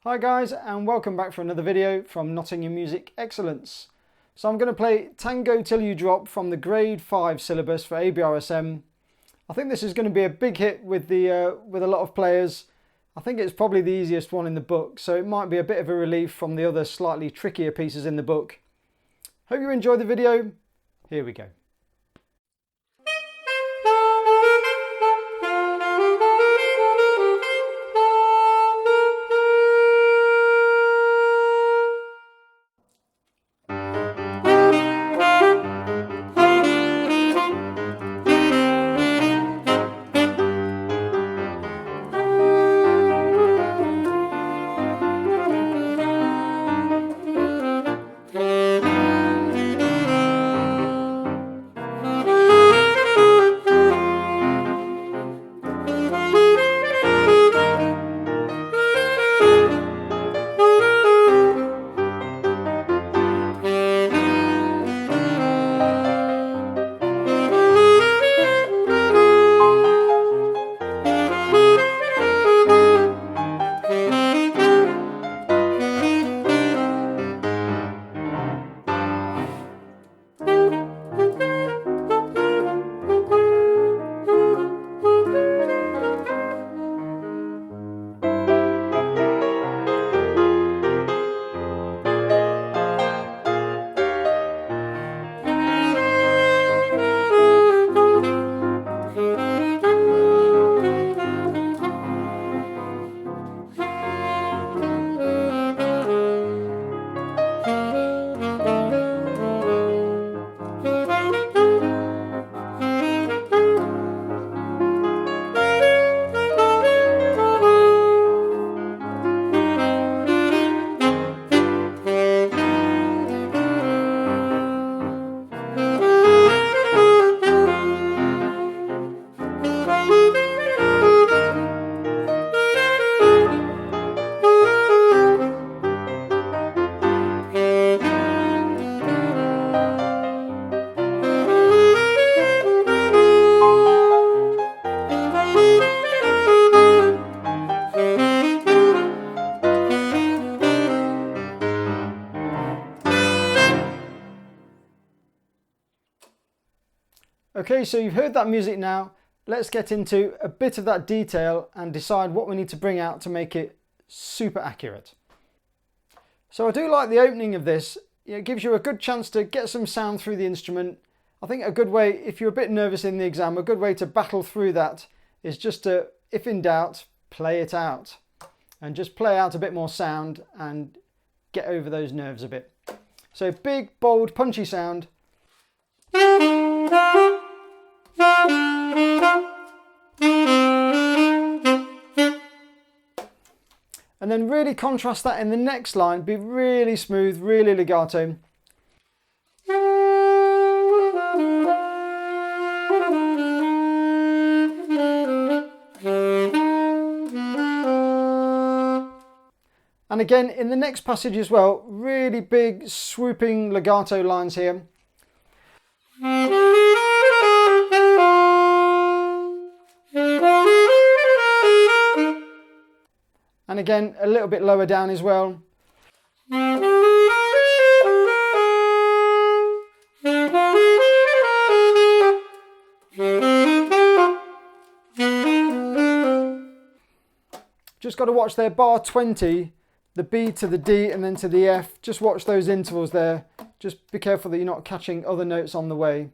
Hi guys, and welcome back for another video from Nottingham Music Excellence. So I'm going to play Tango Till You Drop from the grade 5 syllabus for ABRSM. I think this is going to be a big hit with a lot of players. I think it's probably the easiest one in the book, so it might be a bit of a relief from the other slightly trickier pieces in the book. Hope you enjoy the video. Here we go. Okay, so you've heard that music now. Let's get into a bit of that detail and decide what we need to bring out to make it super accurate. So I do like the opening of this. It gives you a good chance to get some sound through the instrument. I think a good way, if you're a bit nervous in the exam, a good way to battle through that is just to, if in doubt, play it out. And just play out a bit more sound and get over those nerves a bit. So big, bold, punchy sound. And then really contrast that in the next line, be really smooth, really legato. And again, in the next passage as well, really big swooping legato lines here. And again, a little bit lower down as well. Just got to watch there, bar 20, the B to the D and then to the F. Just watch those intervals there. Just be careful that you're not catching other notes on the way.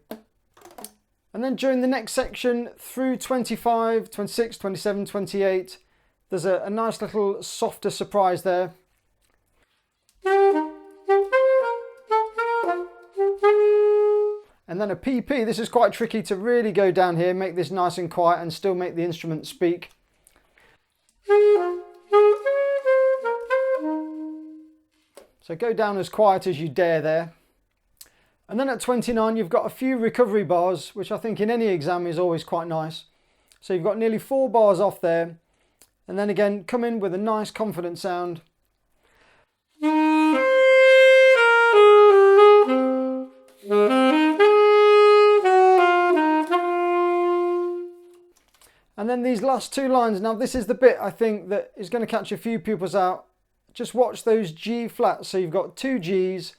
And then during the next section, through 25, 26, 27, 28, there's a nice little softer surprise there. And then a PP. This is quite tricky to really go down here, make this nice and quiet and still make the instrument speak. So go down as quiet as you dare there. And then at 29, you've got a few recovery bars, which I think in any exam is always quite nice. So you've got nearly 4 bars off there. And then again, come in with a nice confident sound. And then these last 2 lines, now this is the bit I think that is going to catch a few pupils out. just watch those G flats. So you've got 2 Gs,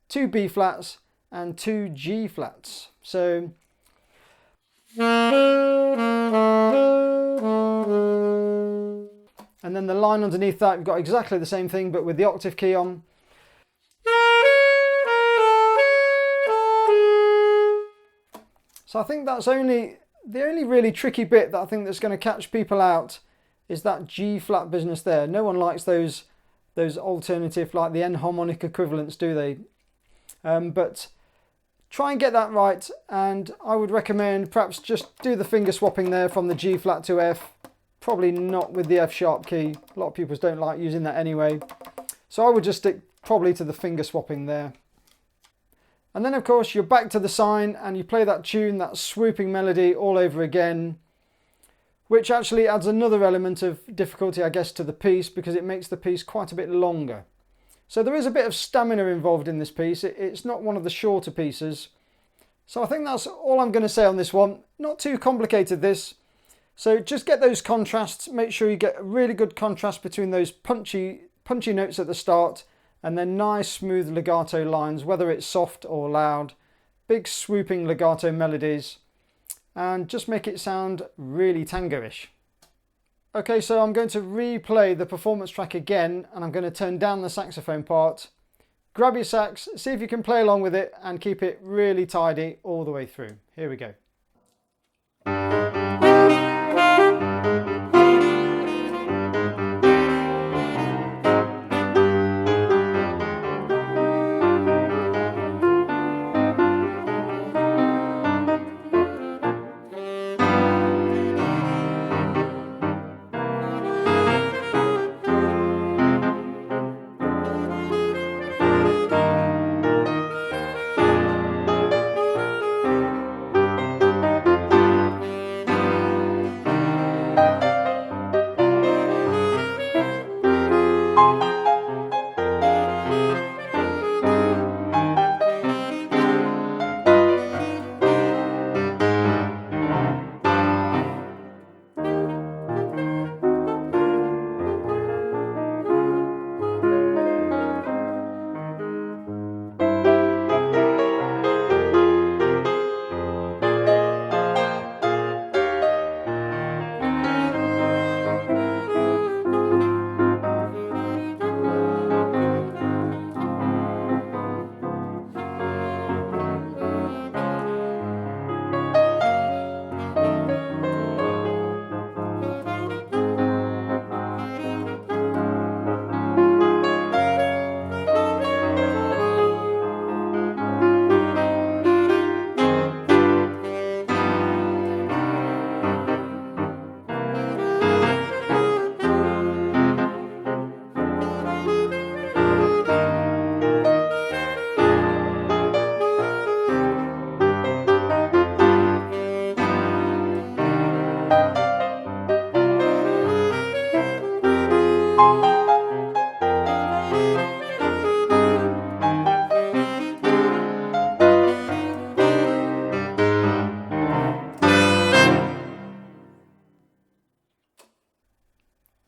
2 B flats and 2 G flats. So and then the line underneath that, you've got exactly the same thing but with the octave key on. So I think that's the only really tricky bit that I think that's going to catch people out is that G flat business there. No one likes those alternative, like the enharmonic equivalents, do they? But try and get that right, and I would recommend perhaps just do the finger swapping there from the G flat to F. Probably not with the F sharp key. A lot of people don't like using that anyway. So I would just stick probably to the finger swapping there. And then of course you're back to the sign and you play that tune, that swooping melody all over again, which actually adds another element of difficulty, I guess, to the piece, because it makes the piece quite a bit longer. So there is a bit of stamina involved in this piece. It's not one of the shorter pieces. So I think that's all I'm going to say on this one. Not too complicated, this. So just get those contrasts. Make sure you get a really good contrast between those punchy notes at the start and then nice smooth legato lines, whether it's soft or loud. Big swooping legato melodies. And just make it sound really tango-ish. Okay, so I'm going to replay the performance track again, and I'm going to turn down the saxophone part. Grab your sax, see if you can play along with it and keep it really tidy all the way through. Here we go.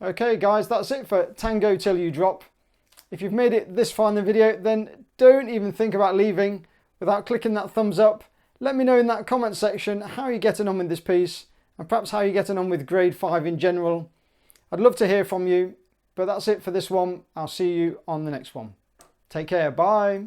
Okay guys, that's it for Tango Till You Drop. If you've made it this far in the video, then don't even think about leaving without clicking that thumbs up. Let me know in that comment section how you're getting on with this piece, and perhaps how you're getting on with grade 5 in general. I'd love to hear from you, but that's it for this one. I'll see you on the next one. Take care, bye.